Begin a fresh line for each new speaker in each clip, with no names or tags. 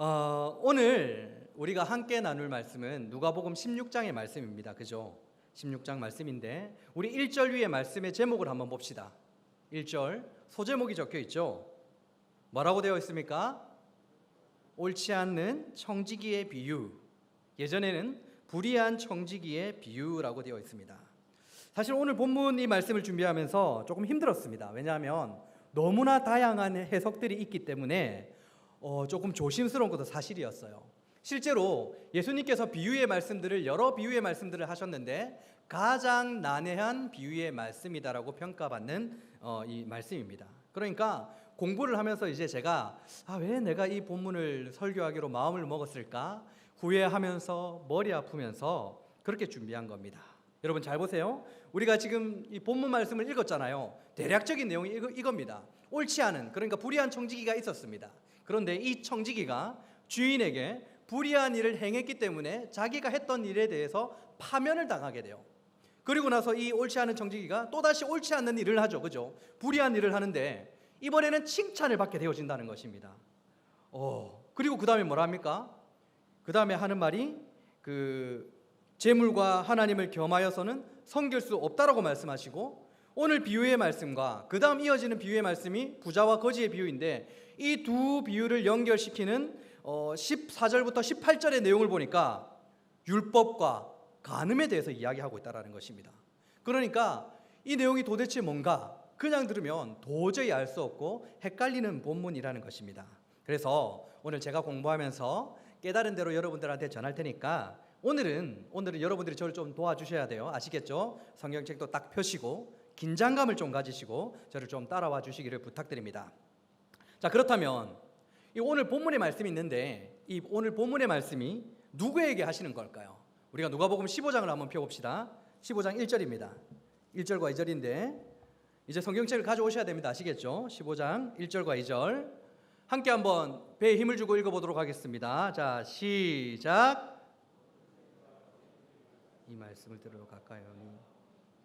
오늘 우리가 함께 나눌 말씀은 누가복음 16장의 말씀입니다. 그죠? 16장 말씀인데 우리 1절 위의 말씀의 제목을 한번 봅시다. 1절 소제목이 적혀 있죠. 뭐라고 되어 있습니까? 옳지 않는 청지기의 비유. 예전에는 불의한 청지기의 비유라고 되어 있습니다. 사실 오늘 본문 이 말씀을 준비하면서 조금 힘들었습니다. 왜냐하면 너무나 다양한 해석들이 있기 때문에 조금 조심스러운 것도 사실이었어요. 실제로 예수님께서 여러 비유의 말씀들을 하셨는데 가장 난해한 비유의 말씀이다라고 평가받는 이 말씀입니다. 그러니까 공부를 하면서 이제 제가 왜 내가 이 본문을 설교하기로 마음을 먹었을까 후회하면서 머리 아프면서 그렇게 준비한 겁니다. 여러분 잘 보세요. 우리가 지금 이 본문 말씀을 읽었잖아요. 대략적인 내용이 이겁니다. 옳지 않은, 그러니까 불의한 청지기가 있었습니다. 그런데 이 청지기가 주인에게 불의한 일을 행했기 때문에 자기가 했던 일에 대해서 파면을 당하게 돼요. 그리고 나서 이 옳지 않은 청지기가 또다시 옳지 않는 일을 하죠. 그죠? 불의한 일을 하는데 이번에는 칭찬을 받게 되어진다는 것입니다. 그리고 그 다음에 뭐라 합니까? 그 다음에 하는 말이 재물과 하나님을 겸하여서는 섬길 수 없다라고 말씀하시고, 오늘 비유의 말씀과 그 다음 이어지는 비유의 말씀이 부자와 거지의 비유인데 이 두 비유를 연결시키는 14절부터 18절의 내용을 보니까 율법과 간음에 대해서 이야기하고 있다는 것입니다. 그러니까 이 내용이 도대체 뭔가 그냥 들으면 도저히 알 수 없고 헷갈리는 본문이라는 것입니다. 그래서 오늘 제가 공부하면서 깨달은 대로 여러분들한테 전할 테니까 오늘은 여러분들이 저를 좀 도와주셔야 돼요. 아시겠죠? 성경책도 딱 펴시고 긴장감을 좀 가지시고 저를 좀 따라와 주시기를 부탁드립니다. 자, 그렇다면 이 오늘 본문의 말씀이 있는데 이 오늘 본문의 말씀이 누구에게 하시는 걸까요? 우리가 누가복음 15장을 한번 펴봅시다. 15장 1절입니다. 1절과 2절인데 이제 성경책을 가져오셔야 됩니다. 아시겠죠? 15장 1절과 2절 함께 한번 배에 힘을 주고 읽어보도록 하겠습니다. 자, 시작. 이 말씀을 들으러 가까이 오니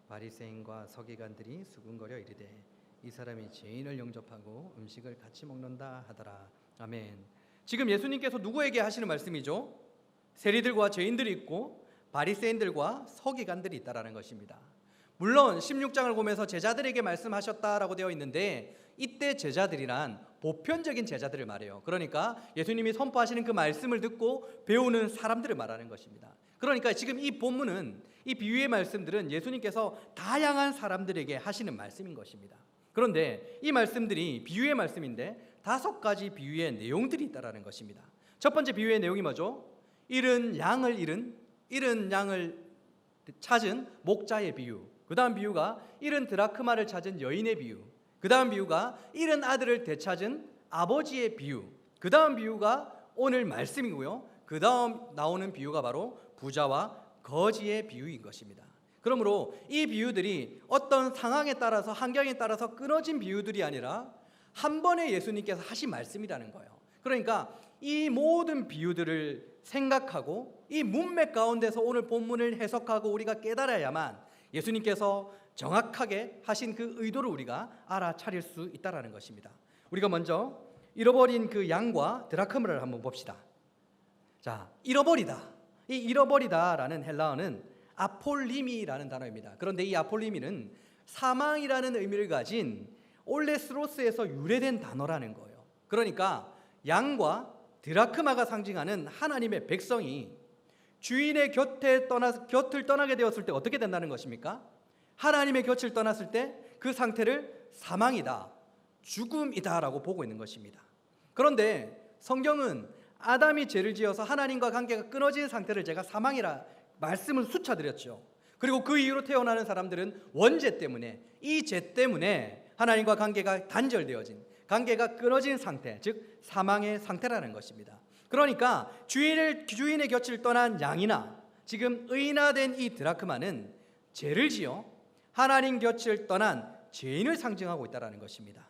바리새인과 서기관들이 수군거려 이르되 이 사람이 죄인을 영접하고 음식을 같이 먹는다 하더라. 아멘. 지금 예수님께서 누구에게 하시는 말씀이죠? 세리들과 죄인들이 있고 바리새인들과 서기관들이 있다라는 것입니다. 물론 16장을 보면서 제자들에게 말씀하셨다라고 되어 있는데 이때 제자들이란 보편적인 제자들을 말해요. 그러니까 예수님이 선포하시는 그 말씀을 듣고 배우는 사람들을 말하는 것입니다. 그러니까 지금 이 본문은 이 비유의 말씀들은 예수님께서 다양한 사람들에게 하시는 말씀인 것입니다. 그런데 이 말씀들이 비유의 말씀인데 5가지 비유의 내용들이 있다라는 것입니다. 첫 번째 비유의 내용이 뭐죠? 잃은 양을 찾은 목자의 비유. 그 다음 비유가 잃은 드라크마를 찾은 여인의 비유. 그 다음 비유가 잃은 아들을 되찾은 아버지의 비유. 그 다음 비유가 오늘 말씀이고요. 그 다음 나오는 비유가 바로 부자와 거지의 비유인 것입니다. 그러므로 이 비유들이 어떤 상황에 따라서 환경에 따라서 끊어진 비유들이 아니라 한 번에 예수님께서 하신 말씀이라는 거예요. 그러니까 이 모든 비유들을 생각하고 이 문맥 가운데서 오늘 본문을 해석하고 우리가 깨달아야만 예수님께서 정확하게 하신 그 의도를 우리가 알아차릴 수 있다는 것입니다. 우리가 먼저 잃어버린 그 양과 드라크마를 한번 봅시다. 자, 잃어버리다. 이 잃어버리다라는 헬라어는 아폴리미라는 단어입니다. 그런데 이 아폴리미는 사망이라는 의미를 가진 올레스로스에서 유래된 단어라는 거예요. 그러니까 양과 드라크마가 상징하는 하나님의 백성이 주인의 곁을 떠나게 되었을 때 어떻게 된다는 것입니까? 하나님의 곁을 떠났을 때 그 상태를 사망이다, 죽음이다 라고 보고 있는 것입니다. 그런데 성경은 아담이 죄를 지어서 하나님과 관계가 끊어진 상태를 제가 사망이라 말씀을 수차드렸죠. 그리고 그 이후로 태어나는 사람들은 원죄 때문에, 이 죄 때문에 하나님과 관계가 단절되어진, 관계가 끊어진 상태, 즉 사망의 상태라는 것입니다. 그러니까 주인의 곁을 떠난 양이나 지금 의인화된 이 드라크마는 죄를 지어 하나님 곁을 떠난 죄인을 상징하고 있다는 것입니다.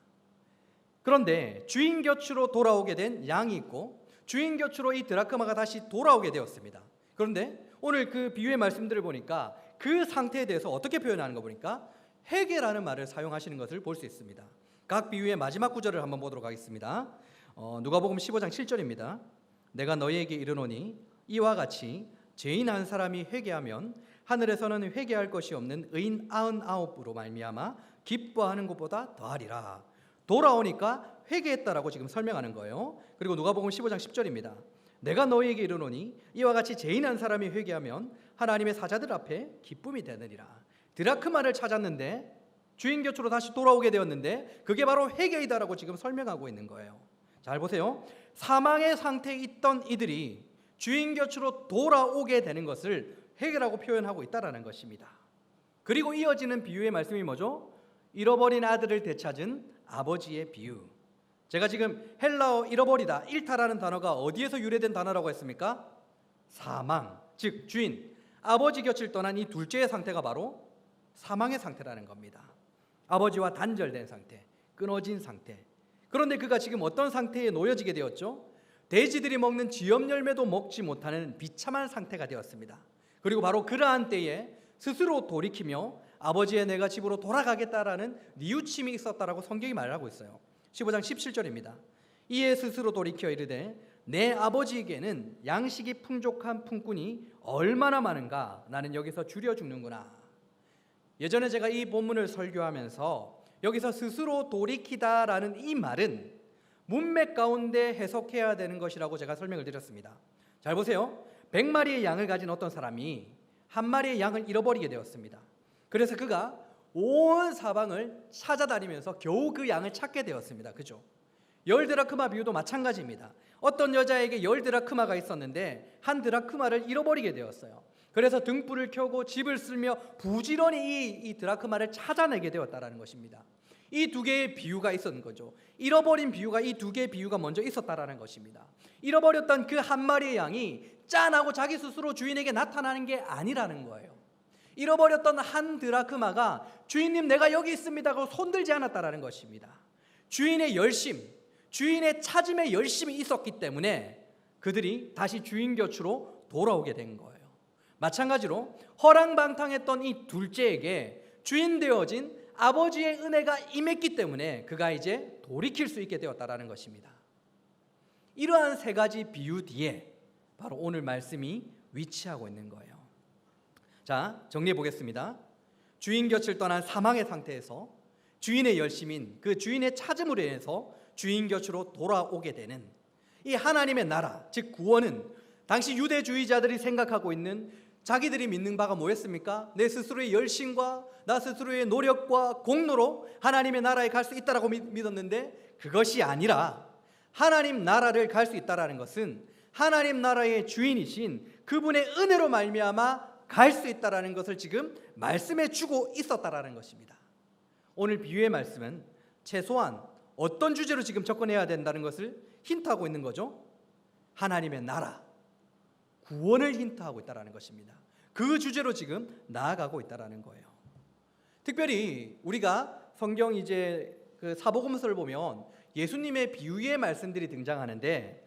그런데 주인 곁으로 돌아오게 된 양이 있고 주인 곁으로 이 드라크마가 다시 돌아오게 되었습니다. 그런데 오늘 그 비유의 말씀들을 보니까 그 상태에 대해서 어떻게 표현하는 거 보니까 회개라는 말을 사용하시는 것을 볼 수 있습니다. 각 비유의 마지막 구절을 한번 보도록 하겠습니다. 누가복음 15장 7절입니다. 내가 너희에게 이르노니 이와 같이 죄인 한 사람이 회개하면 하늘에서는 회개할 것이 없는 의인 99으로 말미암아 기뻐하는 것보다 더하리라. 돌아오니까 회개했다라고 지금 설명하는 거예요. 그리고 누가복음 15장 10절입니다. 내가 너희에게 이르노니 이와 같이 죄인 한 사람이 회개하면 하나님의 사자들 앞에 기쁨이 되느니라. 드라크마를 찾았는데 주인 곁으로 다시 돌아오게 되었는데 그게 바로 회개이다라고 지금 설명하고 있는 거예요. 잘 보세요. 사망의 상태에 있던 이들이 주인 곁으로 돌아오게 되는 것을 회개라고 표현하고 있다라는 것입니다. 그리고 이어지는 비유의 말씀이 뭐죠? 잃어버린 아들을 되찾은 아버지의 비유. 제가 지금 헬라어 잃어버리다, 일타라는 단어가 어디에서 유래된 단어라고 했습니까? 사망, 즉 주인, 아버지 곁을 떠난 이 둘째의 상태가 바로 사망의 상태라는 겁니다. 아버지와 단절된 상태, 끊어진 상태. 그런데 그가 지금 어떤 상태에 놓여지게 되었죠? 돼지들이 먹는 지엽 열매도 먹지 못하는 비참한 상태가 되었습니다. 그리고 바로 그러한 때에 스스로 돌이키며 아버지의 내가 집으로 돌아가겠다라는 뉘우침이 있었다라고 성경이 말하고 있어요. 15장 17절입니다. 이에 스스로 돌이켜 이르되 내 아버지에게는 양식이 풍족한 품꾼이 얼마나 많은가. 나는 여기서 줄여 죽는구나. 예전에 제가 이 본문을 설교하면서 여기서 스스로 돌이키다라는 이 말은 문맥 가운데 해석해야 되는 것이라고 제가 설명을 드렸습니다. 잘 보세요. 100마리의 양을 가진 어떤 사람이 한 마리의 양을 잃어버리게 되었습니다. 그래서 그가 온 사방을 찾아다니면서 겨우 그 양을 찾게 되었습니다. 그죠? 10드라크마 비유도 마찬가지입니다. 어떤 여자에게 10드라크마가 있었는데 한 드라크마를 잃어버리게 되었어요. 그래서 등불을 켜고 집을 쓸며 부지런히 이 드라크마를 찾아내게 되었다라는 것입니다. 이 두 개의 비유가 있었는 거죠. 잃어버린 비유가 이 두 개의 비유가 먼저 있었다라는 것입니다. 잃어버렸던 그 한 마리의 양이 짠하고 자기 스스로 주인에게 나타나는 게 아니라는 거예요. 잃어버렸던 한 드라크마가 주인님 내가 여기 있습니다 하고 손들지 않았다라는 것입니다. 주인의 열심, 주인의 찾음에 열심이 있었기 때문에 그들이 다시 주인 곁으로 돌아오게 된 거예요. 마찬가지로 허랑방탕했던 이 둘째에게 주인 되어진 아버지의 은혜가 임했기 때문에 그가 이제 돌이킬 수 있게 되었다라는 것입니다. 이러한 세 가지 비유 뒤에 바로 오늘 말씀이 위치하고 있는 거예요. 자, 정리해 보겠습니다. 주인 곁을 떠난 사망의 상태에서 주인의 열심인 그 주인의 찾음으로 인해서 주인 곁으로 돌아오게 되는 이 하나님의 나라, 즉 구원은 당시 유대주의자들이 생각하고 있는 자기들이 믿는 바가 뭐였습니까? 내 스스로의 열심과 나 스스로의 노력과 공로로 하나님의 나라에 갈 수 있다라고 믿었는데 그것이 아니라 하나님 나라를 갈 수 있다라는 것은 하나님 나라의 주인이신 그분의 은혜로 말미암아 갈 수 있다라는 것을 지금 말씀해 주고 있었다라는 것입니다. 오늘 비유의 말씀은 최소한 어떤 주제로 지금 접근해야 된다는 것을 힌트하고 있는 거죠? 하나님의 나라, 구원을 힌트하고 있다라는 것입니다. 그 주제로 지금 나아가고 있다라는 거예요. 특별히 우리가 성경 이제 그 사복음서를 보면 예수님의 비유의 말씀들이 등장하는데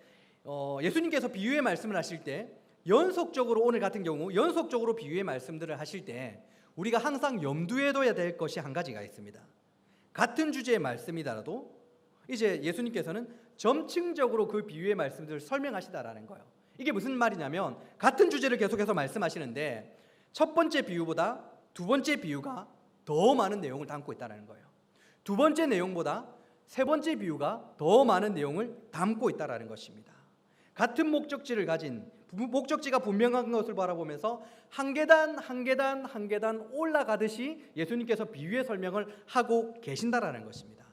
예수님께서 비유의 말씀을 하실 때 연속적으로 오늘 같은 경우 연속적으로 비유의 말씀들을 하실 때 우리가 항상 염두에 둬야 될 것이 한 가지가 있습니다. 같은 주제의 말씀이더라도 이제 예수님께서는 점층적으로 그 비유의 말씀들을 설명하시다라는 거예요. 이게 무슨 말이냐면 같은 주제를 계속해서 말씀하시는데 첫 번째 비유보다 두 번째 비유가 더 많은 내용을 담고 있다는 거예요. 두 번째 내용보다 세 번째 비유가 더 많은 내용을 담고 있다는 것입니다. 같은 목적지를 가진 목적지가 분명한 것을 바라보면서 한 계단 한 계단 한 계단 올라가듯이 예수님께서 비유의 설명을 하고 계신다라는 것입니다.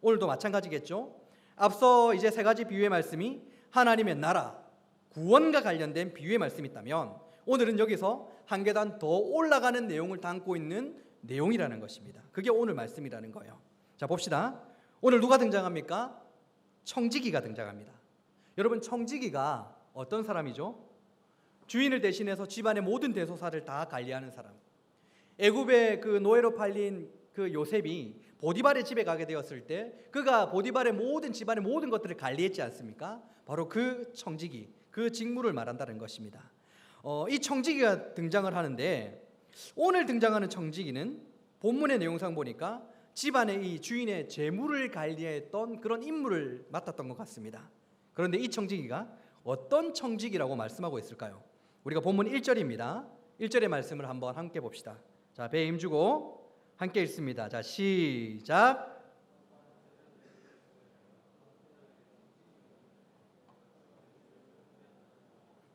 오늘도 마찬가지겠죠. 앞서 이제 세 가지 비유의 말씀이 하나님의 나라, 구원과 관련된 비유의 말씀이 있다면 오늘은 여기서 한 계단 더 올라가는 내용을 담고 있는 내용이라는 것입니다. 그게 오늘 말씀이라는 거예요. 자, 봅시다. 오늘 누가 등장합니까? 청지기가 등장합니다. 여러분, 청지기가 어떤 사람이죠? 주인을 대신해서 집안의 모든 대소사를 다 관리하는 사람. 애굽의 그 노예로 팔린 그 요셉이 보디발의 집에 가게 되었을 때 그가 보디발의 모든 집안의 모든 것들을 관리했지 않습니까? 바로 그 청지기, 그 직무를 말한다는 것입니다. 이 청지기가 등장을 하는데 오늘 등장하는 청지기는 본문의 내용상 보니까 집안의 이 주인의 재물을 관리했던 그런 임무를 맡았던 것 같습니다. 그런데 이 청지기가 어떤 청지기라고 말씀하고 있을까요? 우리가 본문 1절입니다. 1절의 말씀을 한번 함께 봅시다. 자, 배에 힘주고 함께 읽습니다. 자, 시작.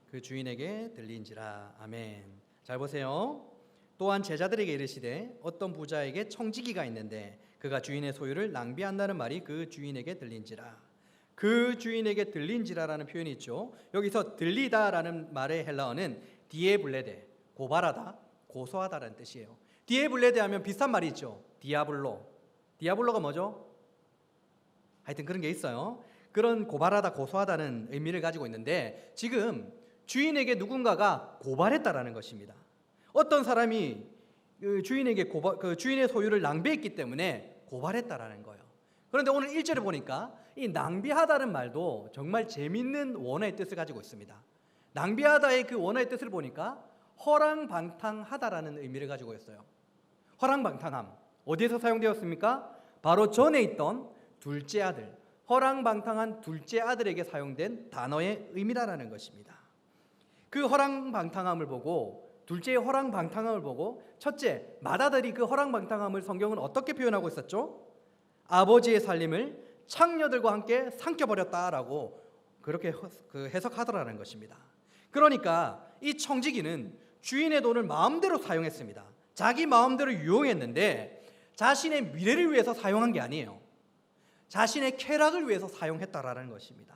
그 주인에게 들린지라. 아멘. 잘 보세요. 또한 제자들에게 이르시되 어떤 부자에게 청지기가 있는데 그가 주인의 소유를 낭비한다는 말이 그 주인에게 들린지라. 그 주인에게 들린지라라는 표현이 있죠. 여기서 들리다라는 말의 헬라어는 디에블레데, 고발하다, 고소하다라는 뜻이에요. 디에블레데 하면 비슷한 말이 있죠. 디아블로. 디아블로가 뭐죠? 하여튼 그런 게 있어요. 그런 고발하다, 고소하다는 의미를 가지고 있는데 지금 주인에게 누군가가 고발했다라는 것입니다. 어떤 사람이 주인에게 주인의 소유를 낭비했기 때문에 고발했다라는 거예요. 그런데 오늘 1절에 보니까 이 낭비하다는 말도 정말 재밌는 원어의 뜻을 가지고 있습니다. 낭비하다의 그 원어의 뜻을 보니까 허랑방탕하다라는 의미를 가지고 있어요. 허랑방탕함. 어디에서 사용되었습니까? 바로 전에 있던 둘째 아들, 허랑방탕한 둘째 아들에게 사용된 단어의 의미라는 것입니다. 그 허랑방탕함을 보고, 둘째의 허랑방탕함을 보고 첫째, 맏아들이 그 허랑방탕함을 성경은 어떻게 표현하고 있었죠? 아버지의 살림을 창녀들과 함께 삼켜버렸다라고 그렇게 해석하더라는 것입니다. 그러니까 이 청지기는 주인의 돈을 마음대로 사용했습니다. 자기 마음대로 유용했는데 자신의 미래를 위해서 사용한 게 아니에요. 자신의 쾌락을 위해서 사용했다라는 것입니다.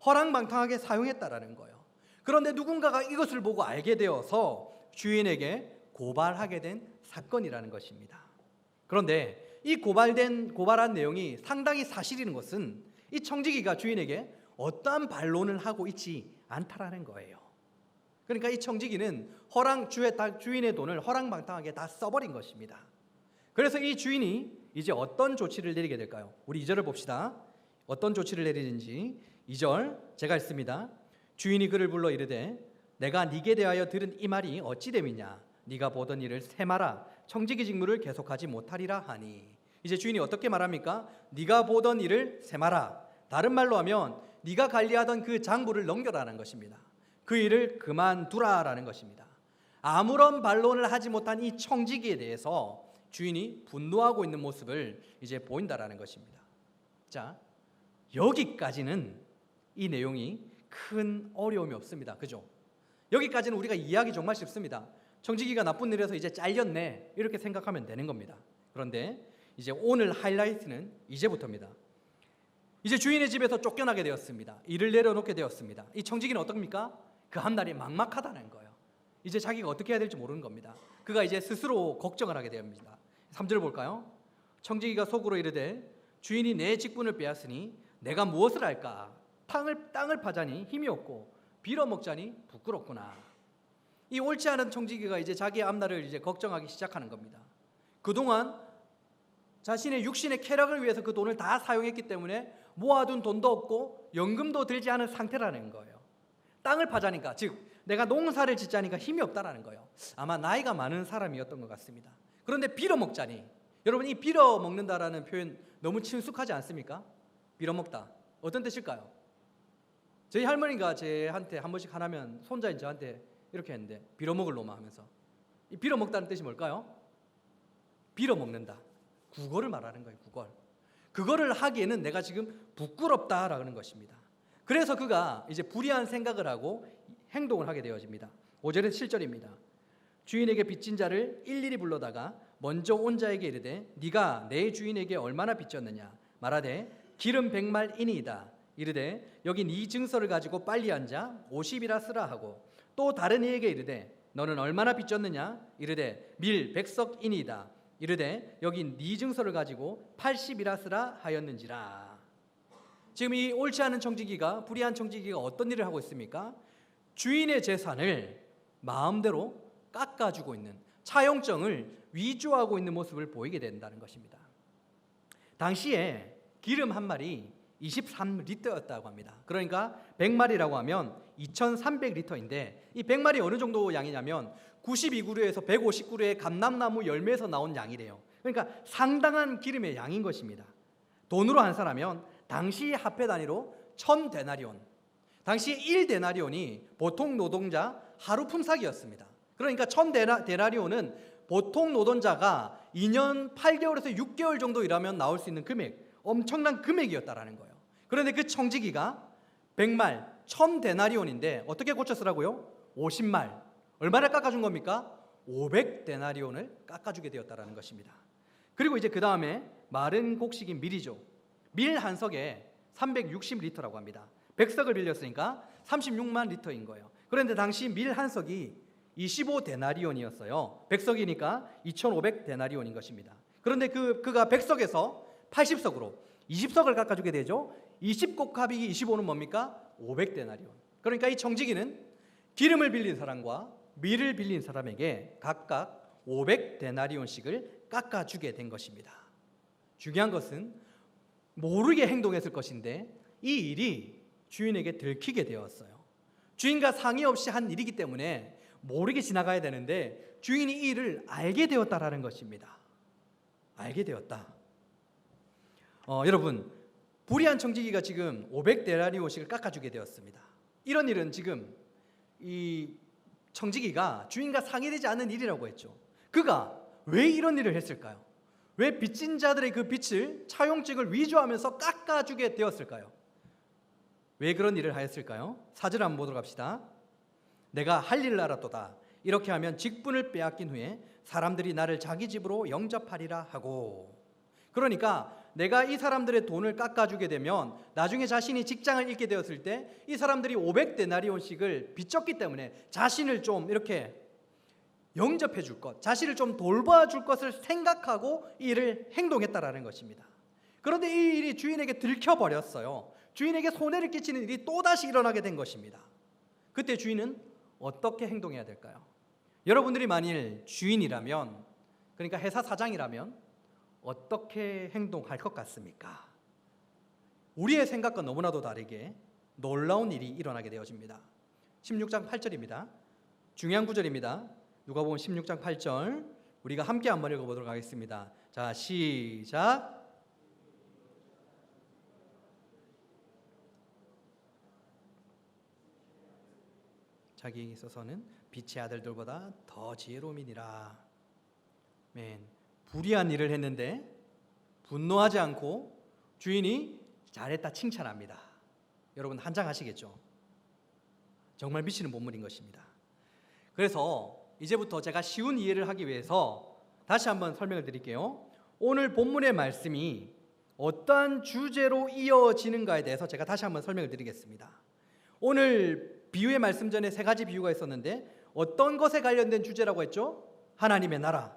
허랑방탕하게 사용했다라는 거예요. 그런데 누군가가 이것을 보고 알게 되어서 주인에게 고발하게 된 사건이라는 것입니다. 그런데 이 고발한 내용이 상당히 사실인 것은 이 청지기가 주인에게 어떠한 반론을 하고 있지 않다라는 거예요. 그러니까 이 청지기는 주인의 돈을 허랑방탕하게 다 써버린 것입니다. 그래서 이 주인이 이제 어떤 조치를 내리게 될까요? 우리 2절을 봅시다. 어떤 조치를 내리는지 2절 제가 읽습니다. 주인이 그를 불러 이르되 내가 네게 대하여 들은 이 말이 어찌 됨이냐? 네가 보던 일을 세마라. 청지기 직무를 계속하지 못하리라 하니. 이제 주인이 어떻게 말합니까? 네가 보던 일을 세마라. 다른 말로 하면 네가 관리하던 그 장부를 넘겨라는 것입니다. 그 일을 그만두라라는 것입니다. 아무런 반론을 하지 못한 이 청지기에 대해서 주인이 분노하고 있는 모습을 이제 보인다라는 것입니다. 자, 여기까지는 이 내용이 큰 어려움이 없습니다. 그죠? 여기까지는 우리가 이해하기 정말 쉽습니다. 청지기가 나쁜 일에서 이제 잘렸네 이렇게 생각하면 되는 겁니다. 그런데 이제 오늘 하이라이트는 이제부터입니다. 이제 주인의 집에서 쫓겨나게 되었습니다. 일을 내려놓게 되었습니다. 이 청지기는 어떻습니까? 그 한날이 막막하다는 거예요. 이제 자기가 어떻게 해야 될지 모르는 겁니다. 그가 이제 스스로 걱정을 하게 됩니다. 3절 볼까요? 청지기가 속으로 이르되 주인이 내 직분을 빼앗으니 내가 무엇을 할까? 땅을 파자니 힘이 없고 빌어먹자니 부끄럽구나. 이 옳지 않은 청지기가 이제 자기의 앞날을 이제 걱정하기 시작하는 겁니다. 그동안 자신의 육신의 쾌락을 위해서 그 돈을 다 사용했기 때문에 모아둔 돈도 없고 연금도 들지 않은 상태라는 거예요. 땅을 파자니까, 즉 내가 농사를 짓자니까 힘이 없다라는 거예요. 아마 나이가 많은 사람이었던 것 같습니다. 그런데 빌어먹자니, 여러분 이 빌어먹는다라는 표현 너무 친숙하지 않습니까? 빌어먹다 어떤 뜻일까요? 저희 할머니가 제한테 한 번씩 하나면 손자인 저한테 이렇게 했는데 빌어먹을 놈아 하면서, 이 빌어먹다는 뜻이 뭘까요? 빌어먹는다, 국어를 말하는 거예요. 국어. 그거를 하기에는 내가 지금 부끄럽다라는 것입니다. 그래서 그가 이제 불의한 생각을 하고 행동을 하게 되어집니다. 5절에서 7절입니다. 주인에게 빚진 자를 일일이 불러다가 먼저 온 자에게 이르되 네가 내 주인에게 얼마나 빚졌느냐 말하되 기름 100말이니이다. 이르되 여기 네 증서를 가지고 빨리 앉아 50이라 쓰라 하고, 또 다른 이에게 이르되 너는 얼마나 빚졌느냐 이르되 밀 100석이니이다. 이르되 여기 네 증서를 가지고 80이라 쓰라 하였는지라. 지금 이 옳지 않은 청지기가, 불의한 청지기가 어떤 일을 하고 있습니까? 주인의 재산을 마음대로 깎아주고 있는, 차용증을 위조하고 있는 모습을 보이게 된다는 것입니다. 당시에 기름 한 마리 23리터였다고 합니다. 그러니까 100마리라고 하면 2300리터인데 이 100마리 어느 정도 양이냐면 92그루에서 150그루의 감람나무 열매에서 나온 양이래요. 그러니까 상당한 기름의 양인 것입니다. 돈으로 환산하면 당시 화폐 단위로 1000데나리온, 당시 1데나리온이 보통 노동자 하루 품삯이었습니다. 그러니까 1000데나리온은 보통 노동자가 2년 8개월에서 6개월 정도 일하면 나올 수 있는 금액, 엄청난 금액이었다라는 거예요. 그런데 그 청지기가 100말, 1000데나리온인데 어떻게 고쳤으라고요? 50말. 얼마를 깎아준 겁니까? 500데나리온을 깎아주게 되었다라는 것입니다. 그리고 이제 그 다음에 마른 곡식인 밀이죠. 밀 한 석에 360리터라고 합니다. 100석을 빌렸으니까 36만 리터인 거예요. 그런데 당시 밀 한 석이 25데나리온이었어요. 100석이니까 2500데나리온인 것입니다. 그런데 그가 100석에서 80석으로 20석을 깎아주게 되죠. 20 곱하기 25는 뭡니까? 500데나리온. 그러니까 이 청지기는 기름을 빌린 사람과 밀을 빌린 사람에게 각각 500데나리온씩을 깎아주게 된 것입니다. 중요한 것은 모르게 행동했을 것인데 이 일이 주인에게 들키게 되었어요. 주인과 상의 없이 한 일이기 때문에 모르게 지나가야 되는데 주인이 이 일을 알게 되었다라는 것입니다. 알게 되었다. 여러분, 불의한 청지기가 지금 500데나리온씩을 깎아주게 되었습니다. 이런 일은 지금 이 청지기가 주인과 상의되지 않은 일이라고 했죠. 그가 왜 이런 일을 했을까요? 왜 빚진 자들의 그 빚을 차용증을 위조하면서 깎아주게 되었을까요? 왜 그런 일을 하였을까요? 4절 한번 보도록 합시다. 내가 할 일을 알았도다. 이렇게 하면 직분을 빼앗긴 후에 사람들이 나를 자기 집으로 영접하리라 하고. 그러니까 내가 이 사람들의 돈을 깎아주게 되면 나중에 자신이 직장을 잃게 되었을 때 이 사람들이 500데나리온씩을 빚졌기 때문에 자신을 좀 이렇게 영접해 줄 것, 자신을 좀 돌봐줄 것을 생각하고 이 일을 행동했다라는 것입니다. 그런데 이 일이 주인에게 들켜버렸어요. 주인에게 손해를 끼치는 일이 또다시 일어나게 된 것입니다. 그때 주인은 어떻게 행동해야 될까요? 여러분들이 만일 주인이라면, 그러니까 회사 사장이라면 어떻게 행동할 것 같습니까? 우리의 생각과 너무나도 다르게 놀라운 일이 일어나게 되어집니다. 16장 8절입니다. 중요한 구절입니다. 누가복음 16장 8절 우리가 함께 한번 읽어보도록 하겠습니다. 자, 시작. 자기에게 있어서는 빛의 아들들보다 더 지혜로움이니라. 맨 불의한 일을 했는데 분노하지 않고 주인이 잘했다 칭찬합니다. 여러분 한장하시겠죠? 정말 미치는 본문인 것입니다. 그래서 이제부터 제가 쉬운 이해를 하기 위해서 다시 한번 설명을 드릴게요. 오늘 본문의 말씀이 어떠한 주제로 이어지는가에 대해서 제가 다시 한번 설명을 드리겠습니다. 오늘 비유의 말씀 전에 세 가지 비유가 있었는데 어떤 것에 관련된 주제라고 했죠? 하나님의 나라,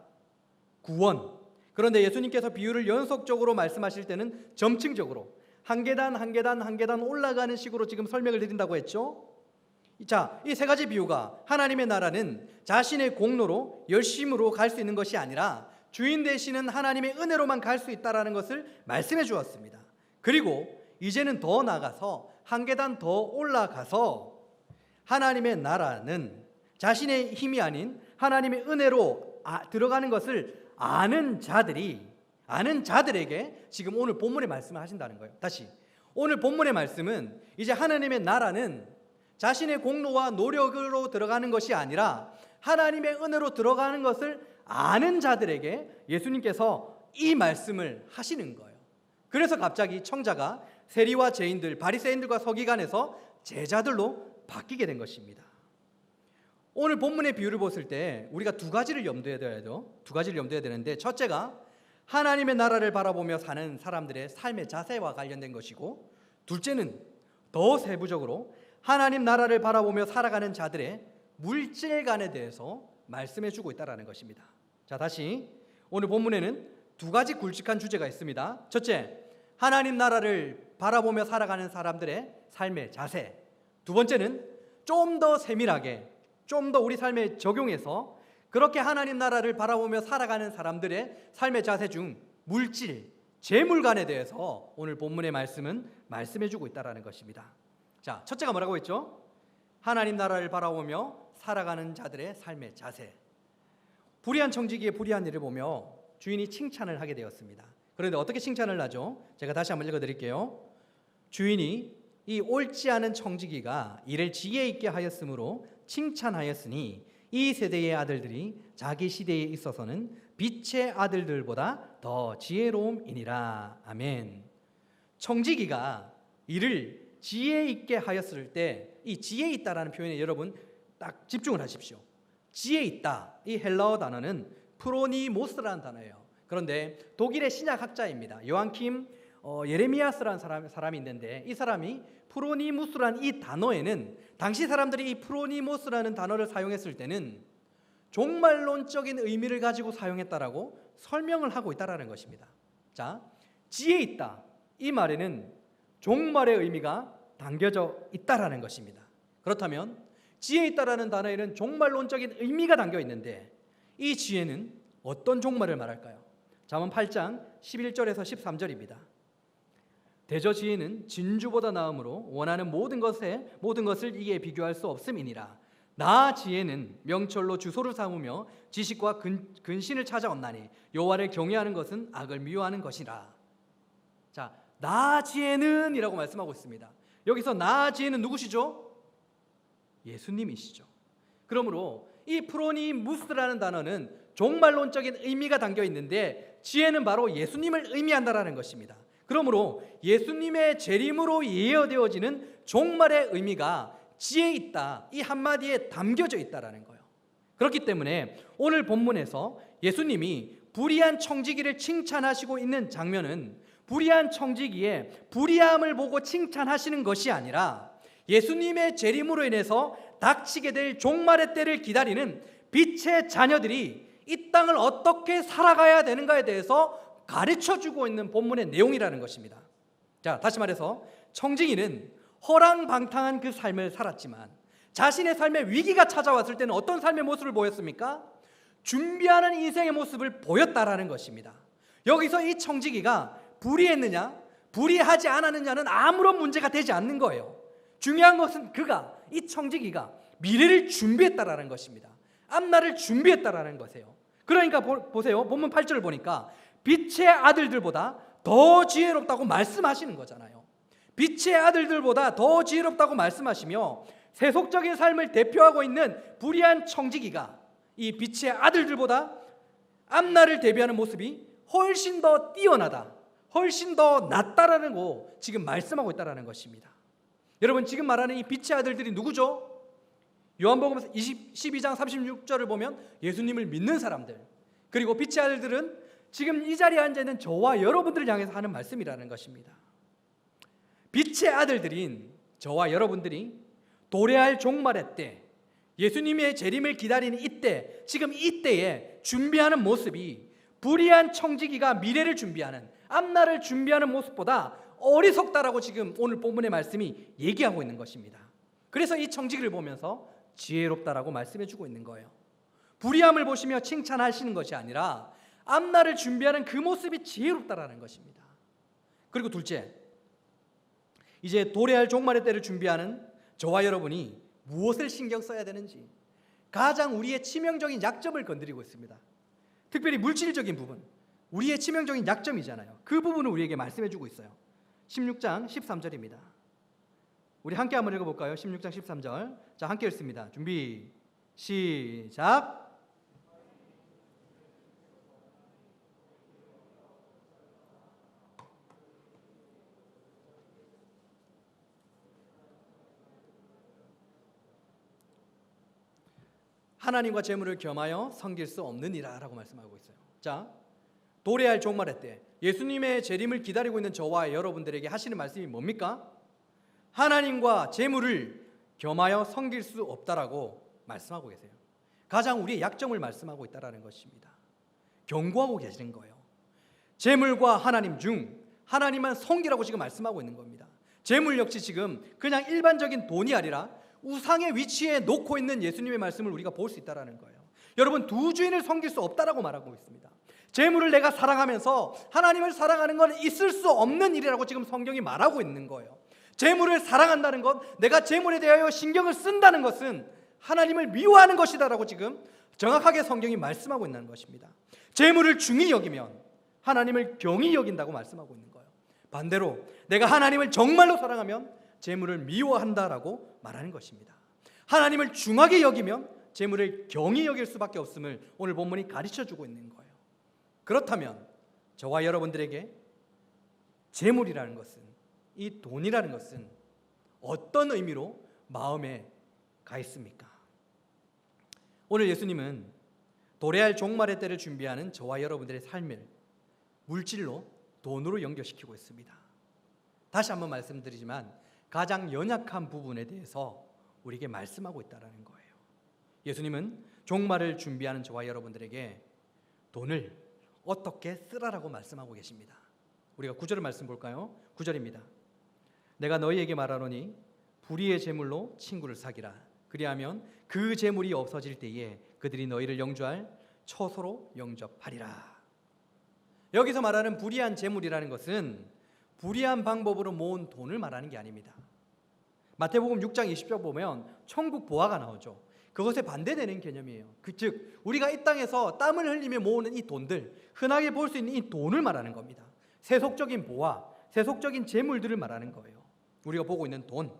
구원. 그런데 예수님께서 비유를 연속적으로 말씀하실 때는 점층적으로 한 계단 한 계단 한 계단 올라가는 식으로 지금 설명을 드린다고 했죠. 자, 이 세 가지 비유가 하나님의 나라는 자신의 공로로 열심으로 갈 수 있는 것이 아니라 주인 되시는 하나님의 은혜로만 갈 수 있다라는 것을 말씀해 주었습니다. 그리고 이제는 더 나아가서 한 계단 더 올라가서 하나님의 나라는 자신의 힘이 아닌 하나님의 은혜로 들어가는 것을 아는 자들에게 지금 오늘 본문의 말씀을 하신다는 거예요. 다시 오늘 본문의 말씀은 이제 하나님의 나라는 자신의 공로와 노력으로 들어가는 것이 아니라 하나님의 은혜로 들어가는 것을 아는 자들에게 예수님께서 이 말씀을 하시는 거예요. 그래서 갑자기 청자가 세리와 죄인들, 바리새인들과 서기관에서 제자들로 바뀌게 된 것입니다. 오늘 본문의 비유를 봤을 때 우리가 두 가지를 염두에 둬야 되는데 첫째가 하나님의 나라를 바라보며 사는 사람들의 삶의 자세와 관련된 것이고 둘째는 더 세부적으로 하나님 나라를 바라보며 살아가는 자들의 물질관에 대해서 말씀해 주고 있다는 것입니다. 자, 다시 오늘 본문에는 두 가지 굵직한 주제가 있습니다. 첫째, 하나님 나라를 바라보며 살아가는 사람들의 삶의 자세. 두 번째는 좀 더 세밀하게, 좀 더 우리 삶에 적용해서 그렇게 하나님 나라를 바라보며 살아가는 사람들의 삶의 자세 중 물질, 재물관에 대해서 오늘 본문의 말씀은 말씀해 주고 있다는 것입니다. 자, 첫째가 뭐라고 했죠? 하나님 나라를 바라보며 살아가는 자들의 삶의 자세. 불의한 청지기의 불의한 일을 보며 주인이 칭찬을 하게 되었습니다. 그런데 어떻게 칭찬을 하죠? 제가 다시 한번 읽어드릴게요. 주인이 이 옳지 않은 청지기가 이를 지혜 있게 하였으므로 칭찬하였으니 이 세대의 아들들이 자기 시대에 있어서는 빛의 아들들보다 더 지혜로움이니라. 아멘. 청지기가 이를 지혜 있게 하였을 때 이 지혜 있다라는 표현에 여러분 딱 집중을 하십시오. 지혜 있다, 이 헬라어 단어는 프로니모스라는 단어예요. 그런데 독일의 신약학자입니다. 요한킴 예레미야스라는 사람이 있는데 이 사람이 프로니무스라는 이 단어에는 당시 사람들이 이 프로니모스라는 단어를 사용했을 때는 종말론적인 의미를 가지고 사용했다라고 설명을 하고 있다라는 것입니다. 자, 지혜 있다, 이 말에는 종말의 의미가 담겨져 있다라는 것입니다. 그렇다면 지혜 있다라는 단어에는 종말론적인 의미가 담겨 있는데 이 지혜는 어떤 종말을 말할까요? 잠언 8장 11절에서 13절입니다. 대저 지혜는 진주보다 나음으로 원하는 모든 것을 이에 비교할 수 없음이니라. 나 지혜는 명철로 주소를 삼으며 지식과 근신을 찾아온나니 여호와를 경외하는 것은 악을 미워하는 것이라. 자, 나 지혜는 이라고 말씀하고 있습니다. 여기서 나 지혜는 누구시죠? 예수님이시죠. 그러므로 이 프로니무스라는 단어는 종말론적인 의미가 담겨 있는데 지혜는 바로 예수님을 의미한다라는 것입니다. 그러므로 예수님의 재림으로 예언되어지는 종말의 의미가 지혜 있다, 이 한마디에 담겨져 있다라는 거예요. 그렇기 때문에 오늘 본문에서 예수님이 불의한 청지기를 칭찬하시고 있는 장면은 불의한 청지기의 불의함을 보고 칭찬하시는 것이 아니라 예수님의 재림으로 인해서 닥치게 될 종말의 때를 기다리는 빛의 자녀들이 이 땅을 어떻게 살아가야 되는가에 대해서 가르쳐주고 있는 본문의 내용이라는 것입니다. 자, 다시 말해서 청지기는 허랑방탕한 그 삶을 살았지만 자신의 삶에 위기가 찾아왔을 때는 어떤 삶의 모습을 보였습니까? 준비하는 인생의 모습을 보였다라는 것입니다. 여기서 이 청지기가 불의했느냐 불의하지 않았느냐는 아무런 문제가 되지 않는 거예요. 중요한 것은 이 청지기가 미래를 준비했다라는 것입니다. 앞날을 준비했다라는 것이에요. 그러니까 보세요. 본문 8절을 보니까 빛의 아들들보다 더 지혜롭다고 말씀하시는 거잖아요. 빛의 아들들보다 더 지혜롭다고 말씀하시며 세속적인 삶을 대표하고 있는 불의한 청지기가 이 빛의 아들들보다 앞날을 대비하는 모습이 훨씬 더 뛰어나다, 훨씬 더 낫다라는 거 지금 말씀하고 있다라는 것입니다. 여러분, 지금 말하는 이 빛의 아들들이 누구죠? 요한복음 12장 36절을 보면 예수님을 믿는 사람들, 그리고 빛의 아들들은 지금 이 자리에 앉아있는 저와 여러분들을 향해서 하는 말씀이라는 것입니다. 빛의 아들들인 저와 여러분들이 도래할 종말의 때, 예수님의 재림을 기다리는 이때, 지금 이때에 준비하는 모습이 불의한 청지기가 미래를 준비하는, 앞날을 준비하는 모습보다 어리석다라고 지금 오늘 본문의 말씀이 얘기하고 있는 것입니다. 그래서 이 청지기를 보면서 지혜롭다라고 말씀해주고 있는 거예요. 불의함을 보시며 칭찬하시는 것이 아니라 앞날을 준비하는 그 모습이 지혜롭다라는 것입니다. 그리고 둘째, 이제 도래할 종말의 때를 준비하는 저와 여러분이 무엇을 신경 써야 되는지 가장 우리의 치명적인 약점을 건드리고 있습니다. 특별히 물질적인 부분, 우리의 치명적인 약점이잖아요. 그 부분을 우리에게 말씀해주고 있어요. 16장 13절입니다. 우리 함께 한번 읽어볼까요? 16장 13절. 자, 함께 읽습니다. 준비, 시작. 하나님과 재물을 겸하여 섬길 수 없느니라 라고 말씀하고 있어요. 자, 도래할 종말의 때 예수님의 재림을 기다리고 있는 저와 여러분들에게 하시는 말씀이 뭡니까? 하나님과 재물을 겸하여 섬길 수 없다라고 말씀하고 계세요. 가장 우리의 약점을 말씀하고 있다라는 것입니다. 경고하고 계시는 거예요. 재물과 하나님 중 하나님만 섬기라고 지금 말씀하고 있는 겁니다. 재물 역시 지금 그냥 일반적인 돈이 아니라 우상의 위치에 놓고 있는 예수님의 말씀을 우리가 볼 수 있다는 거예요. 여러분, 두 주인을 섬길 수 없다라고 말하고 있습니다. 재물을 내가 사랑하면서 하나님을 사랑하는 건 있을 수 없는 일이라고 지금 성경이 말하고 있는 거예요. 재물을 사랑한다는 것, 내가 재물에 대하여 신경을 쓴다는 것은 하나님을 미워하는 것이다라고 지금 정확하게 성경이 말씀하고 있는 것입니다. 재물을 중히 여기면 하나님을 경히 여긴다고 말씀하고 있는 거예요. 반대로 내가 하나님을 정말로 사랑하면 재물을 미워한다라고 말하는 것입니다. 하나님을 중하게 여기면 재물을 경히 여길 수밖에 없음을 오늘 본문이 가르쳐주고 있는 거예요. 그렇다면 저와 여러분들에게 재물이라는 것은, 이 돈이라는 것은 어떤 의미로 마음에 가 있습니까? 오늘 예수님은 도래할 종말의 때를 준비하는 저와 여러분들의 삶을 물질로, 돈으로 연결시키고 있습니다. 다시 한번 말씀드리지만 가장 연약한 부분에 대해서 우리에게 말씀하고 있다는 거예요. 예수님은 종말을 준비하는 저와 여러분들에게 돈을 어떻게 쓰라라고 말씀하고 계십니다. 우리가 9절의 말씀 볼까요? 9절입니다. 내가 너희에게 말하노니 불의의 재물로 친구를 사귀라. 그리하면 그 재물이 없어질 때에 그들이 너희를 영주할 처소로 영접하리라. 여기서 말하는 불의한 재물이라는 것은 불의한 방법으로 모은 돈을 말하는 게 아닙니다. 마태복음 6장 20절 보면 천국 보화가 나오죠. 그것에 반대되는 개념이에요. 즉 우리가 이 땅에서 땀을 흘리며 모으는 이 돈들, 흔하게 볼 수 있는 이 돈을 말하는 겁니다. 세속적인 보화, 세속적인 재물들을 말하는 거예요. 우리가 보고 있는 돈.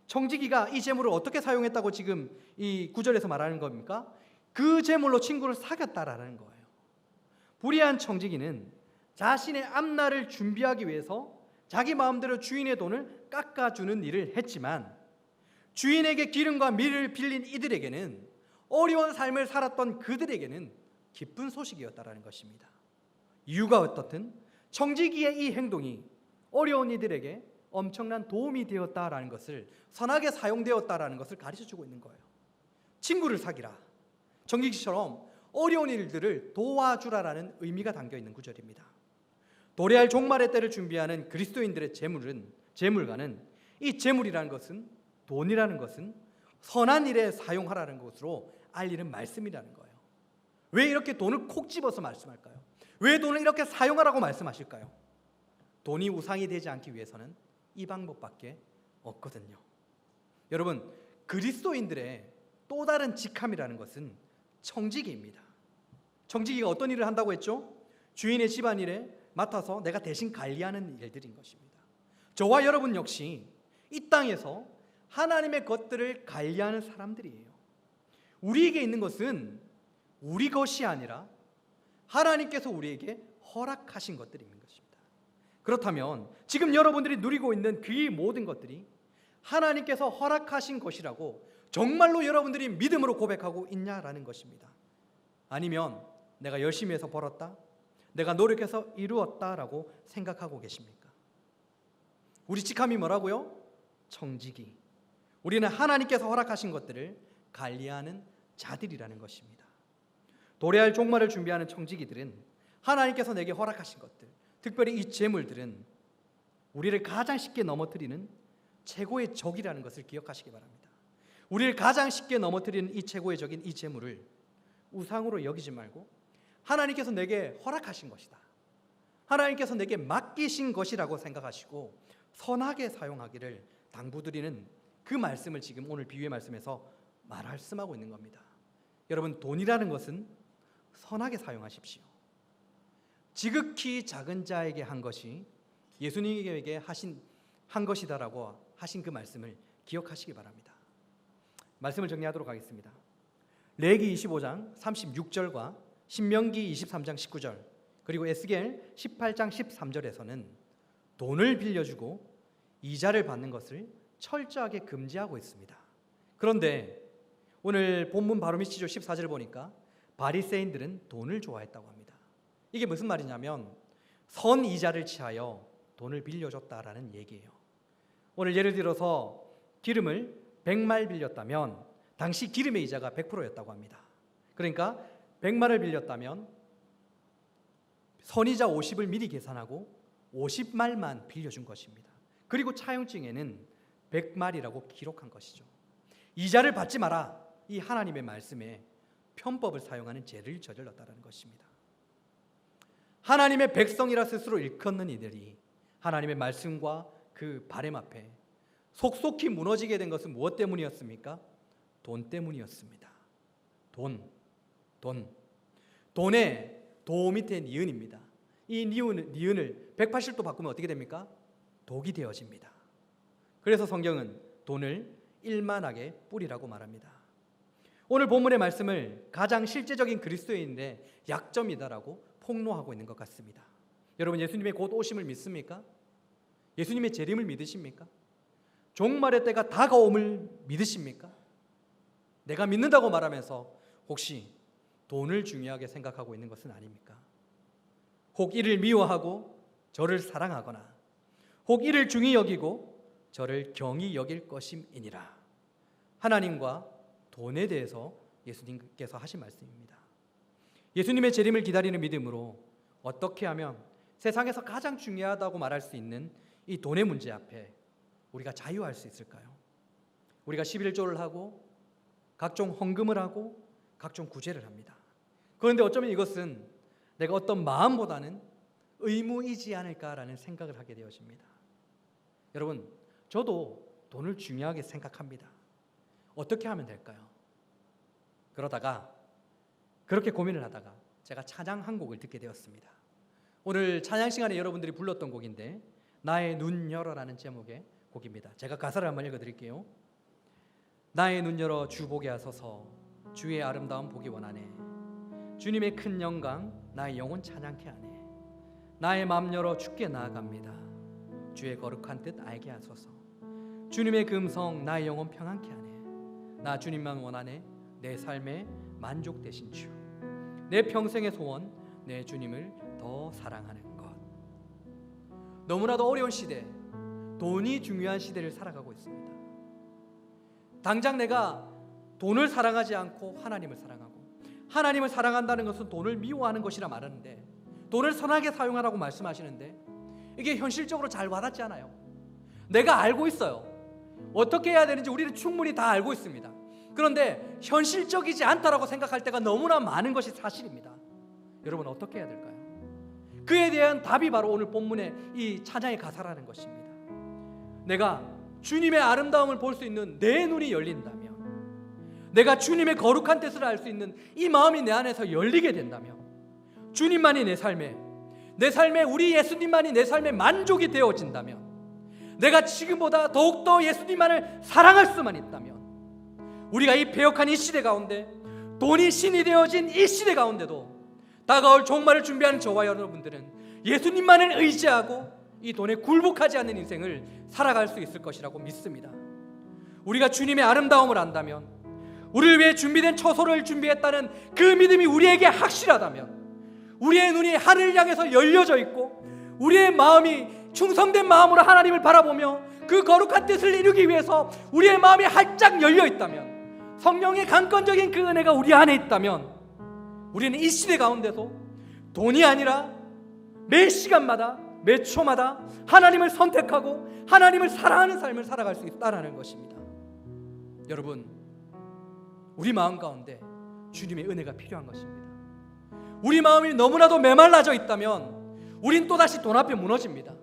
청지기가 이 재물을 어떻게 사용했다고 지금 이 9절에서 말하는 겁니까? 그 재물로 친구를 사귀었다라는 거예요. 불의한 청지기는 자신의 앞날을 준비하기 위해서 자기 마음대로 주인의 돈을 깎아주는 일을 했지만, 주인에게 기름과 밀을 빌린 이들에게는, 어려운 삶을 살았던 그들에게는 기쁜 소식이었다라는 것입니다. 이유가 어떻든 청지기의 이 행동이 어려운 이들에게 엄청난 도움이 되었다라는 것을, 선하게 사용되었다라는 것을 가르쳐주고 있는 거예요. 친구를 사귀라. 청지기처럼 어려운 일들을 도와주라라는 의미가 담겨 있는 구절입니다. 도래할 종말의 때를 준비하는 그리스도인들의 재물과는, 이 재물이라는 것은, 돈이라는 것은 선한 일에 사용하라는 것으로 알리는 말씀이라는 거예요. 왜 이렇게 돈을 콕 집어서 말씀할까요? 왜 돈을 이렇게 사용하라고 말씀하실까요? 돈이 우상이 되지 않기 위해서는 이 방법밖에 없거든요. 여러분, 그리스도인들의 또 다른 직함이라는 것은 청지기입니다. 청지기가 어떤 일을 한다고 했죠? 주인의 집안일에 맡아서 내가 대신 관리하는 일들인 것입니다. 저와 여러분 역시 이 땅에서 하나님의 것들을 관리하는 사람들이에요. 우리에게 있는 것은 우리 것이 아니라 하나님께서 우리에게 허락하신 것들인 것입니다. 그렇다면 지금 여러분들이 누리고 있는 그 모든 것들이 하나님께서 허락하신 것이라고 정말로 여러분들이 믿음으로 고백하고 있냐라는 것입니다. 아니면 내가 열심히 해서 벌었다, 내가 노력해서 이루었다라고 생각하고 계십니까? 우리 직함이 뭐라고요? 청지기. 우리는 하나님께서 허락하신 것들을 관리하는 자들이라는 것입니다. 도래할 종말을 준비하는 청지기들은 하나님께서 내게 허락하신 것들, 특별히 이 재물들은 우리를 가장 쉽게 넘어뜨리는 최고의 적이라는 것을 기억하시기 바랍니다. 우리를 가장 쉽게 넘어뜨리는 이 최고의 적인 이 재물을 우상으로 여기지 말고 하나님께서 내게 허락하신 것이다, 하나님께서 내게 맡기신 것이라고 생각하시고 선하게 사용하기를 당부드리는 그 말씀을 지금 오늘 비유의 말씀에서 말씀하고 있는 겁니다. 여러분, 돈이라는 것은 선하게 사용하십시오. 지극히 작은 자에게 한 것이 예수님에게 한 것이다라고 하신 그 말씀을 기억하시기 바랍니다. 말씀을 정리하도록 하겠습니다. 레위기 25장 36절과 신명기 23장 19절, 그리고 에스겔 18장 13절에서는 돈을 빌려주고 이자를 받는 것을 철저하게 금지하고 있습니다. 그런데 오늘 본문 바로 밑이죠. 14절을 보니까 바리새인들은 돈을 좋아했다고 합니다. 이게 무슨 말이냐면 선 이자를 취하여 돈을 빌려줬다라는 얘기예요. 오늘 예를 들어서 기름을 100말 빌렸다면 당시 기름의 이자가 100%였다고 합니다. 그러니까 100말을 빌렸다면 선이자 50을 미리 계산하고 50말만 빌려준 것입니다. 그리고 차용증에는 100말이라고 기록한 것이죠. 이자를 받지 마라, 이 하나님의 말씀에 편법을 사용하는 죄를 저질렀다는 것입니다. 하나님의 백성이라 스스로 일컫는 이들이 하나님의 말씀과 그 바램 앞에 속속히 무너지게 된 것은 무엇 때문이었습니까? 돈 때문이었습니다. 돈에 도 밑에 니은입니다. 이 니은을 180도 바꾸면 어떻게 됩니까? 독이 되어집니다. 그래서 성경은 돈을 일만하게 뿌리라고 말합니다. 오늘 본문의 말씀을 가장 실제적인 그리스도인의 약점이다라고 폭로하고 있는 것 같습니다. 여러분, 예수님의 곧 오심을 믿습니까? 예수님의 재림을 믿으십니까? 종말의 때가 다가옴을 믿으십니까? 내가 믿는다고 말하면서 혹시 돈을 중요하게 생각하고 있는 것은 아닙니까? 혹 이를 미워하고 저를 사랑하거나 혹 이를 중히 여기고 저를 경히 여길 것임이니라. 하나님과 돈에 대해서 예수님께서 하신 말씀입니다. 예수님의 재림을 기다리는 믿음으로 어떻게 하면 세상에서 가장 중요하다고 말할 수 있는 이 돈의 문제 앞에 우리가 자유할 수 있을까요? 우리가 11조를 하고 각종 헌금을 하고 각종 구제를 합니다. 그런데 어쩌면 이것은 내가 어떤 마음보다는 의무이지 않을까라는 생각을 하게 되어집니다. 여러분, 저도 돈을 중요하게 생각합니다. 어떻게 하면 될까요? 그러다가 그렇게 고민을 하다가 제가 찬양 한 곡을 듣게 되었습니다. 오늘 찬양 시간에 여러분들이 불렀던 곡인데 나의 눈 열어라는 제목의 곡입니다. 제가 가사를 한번 읽어드릴게요. 나의 눈 열어 주 보게 하소서. 주의 아름다움 보기 원하네. 주님의 큰 영광 나의 영혼 찬양케 하네. 나의 맘 열어 주께 나아갑니다. 주의 거룩한 뜻 알게 하소서. 주님의 금성 나의 영혼 평안케 하네. 나 주님만 원하네. 내 삶의 만족 되신 주. 내 평생의 소원 내 주님을 더 사랑하는 것. 너무나도 어려운 시대, 돈이 중요한 시대를 살아가고 있습니다. 당장 내가 돈을 사랑하지 않고 하나님을 사랑하고, 하나님을 사랑한다는 것은 돈을 미워하는 것이라 말하는데, 돈을 선하게 사용하라고 말씀하시는데 이게 현실적으로 잘 와닿지 않아요. 내가 알고 있어요. 어떻게 해야 되는지 우리는 충분히 다 알고 있습니다. 그런데 현실적이지 않다라고 생각할 때가 너무나 많은 것이 사실입니다. 여러분, 어떻게 해야 될까요? 그에 대한 답이 바로 오늘 본문의 이 찬양의 가사라는 것입니다. 내가 주님의 아름다움을 볼 수 있는 내 눈이 열린다면, 내가 주님의 거룩한 뜻을 알 수 있는 이 마음이 내 안에서 열리게 된다면, 주님만이 내 삶에 우리 예수님만이 내 삶의 만족이 되어진다면, 내가 지금보다 더욱더 예수님만을 사랑할 수만 있다면, 우리가 이 배역한 이 시대 가운데, 돈이 신이 되어진 이 시대 가운데도 다가올 종말을 준비하는 저와 여러분들은 예수님만을 의지하고 이 돈에 굴복하지 않는 인생을 살아갈 수 있을 것이라고 믿습니다. 우리가 주님의 아름다움을 안다면, 우리를 위해 준비된 처소를 준비했다는 그 믿음이 우리에게 확실하다면, 우리의 눈이 하늘을 향해서 열려져 있고 우리의 마음이 충성된 마음으로 하나님을 바라보며 그 거룩한 뜻을 이루기 위해서 우리의 마음이 활짝 열려 있다면, 성령의 강권적인 그 은혜가 우리 안에 있다면, 우리는 이 시대 가운데서 돈이 아니라 매 시간마다 매 초마다 하나님을 선택하고 하나님을 사랑하는 삶을 살아갈 수 있다는 것입니다. 여러분, 우리 마음 가운데 주님의 은혜가 필요한 것입니다. 우리 마음이 너무나도 메말라져 있다면 우린 또다시 돈 앞에 무너집니다.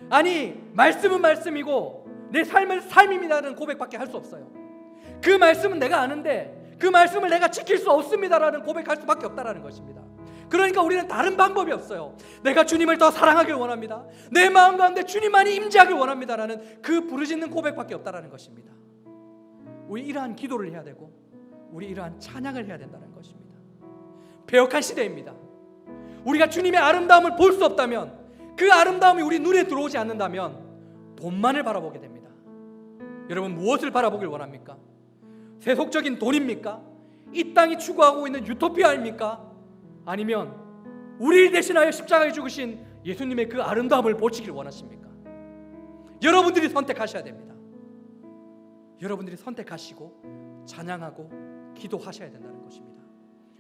아니, 말씀은 말씀이고 내 삶은 삶입니다라는 고백밖에 할 수 없어요. 그 말씀은 내가 아는데 그 말씀을 내가 지킬 수 없습니다라는 고백할 수밖에 없다라는 것입니다. 그러니까 우리는 다른 방법이 없어요. 내가 주님을 더 사랑하길 원합니다. 내 마음 가운데 주님만이 임재하길 원합니다라는 그 부르짖는 고백밖에 없다라는 것입니다. 우리 이러한 기도를 해야 되고 우리 이러한 찬양을 해야 된다는 것입니다. 배역한 시대입니다. 우리가 주님의 아름다움을 볼 수 없다면, 그 아름다움이 우리 눈에 들어오지 않는다면 돈만을 바라보게 됩니다. 여러분, 무엇을 바라보길 원합니까? 세속적인 돈입니까? 이 땅이 추구하고 있는 유토피아입니까? 아니면 우리를 대신하여 십자가에 죽으신 예수님의 그 아름다움을 보시길 원하십니까? 여러분들이 선택하셔야 됩니다. 여러분들이 선택하시고 찬양하고 기도하셔야 된다는 것입니다.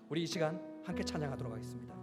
우리 이 시간 함께 찬양하도록 하겠습니다.